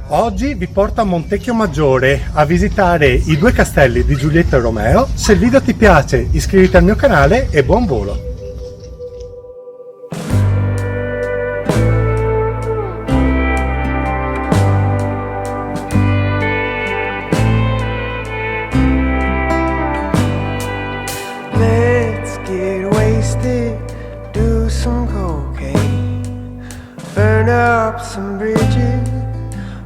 Oggi vi porto a Montecchio Maggiore a visitare i due castelli di Giulietta e Romeo. Se il video ti piace iscriviti al mio canale e buon volo! Let's get wasted, do some cocaine, burn up some bridges,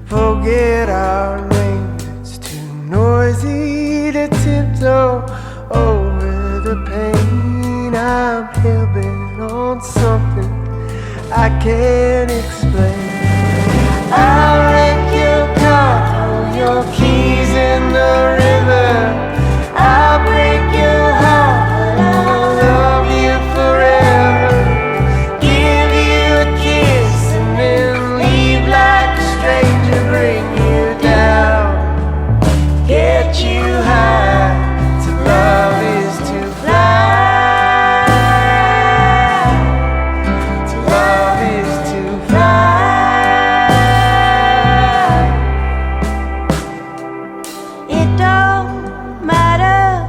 forget our names. It's too noisy to tiptoe over the pain. I'm hell-bent on something I can't explain. I'll wreck your car, throw your keys in the river. I'll break your heart, but I'll love you forever. Give you a kiss and then leave like a stranger. Bring you down, get you high. To love is to fly. To love is to fly. It don't matter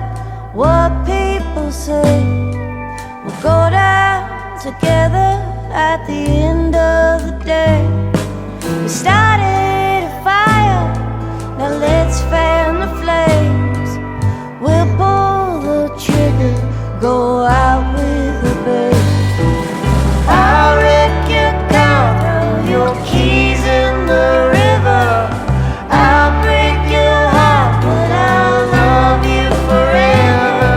what people say, we'll go down together at the end of the day. We started a fire, now let's fan the flames. We'll pull the trigger, go out with a bang. I'll wreck your car, throw your keys in the river. I'll break your heart, but I'll love you forever.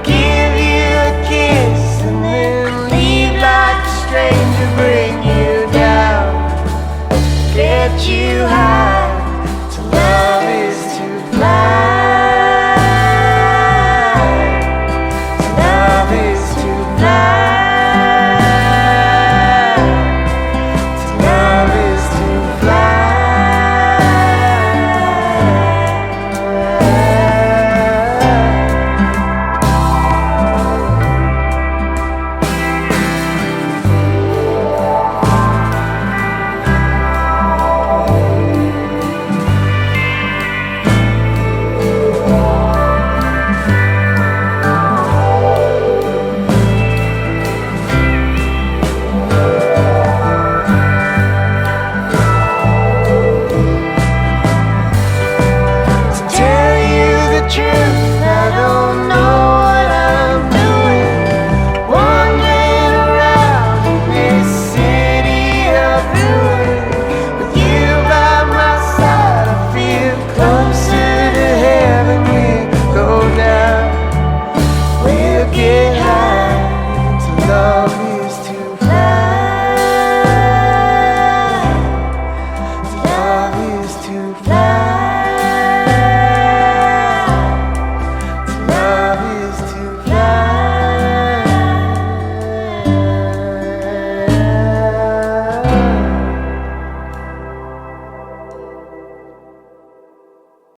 Give you a kiss and then leave like a stranger. Bring you down, get you high.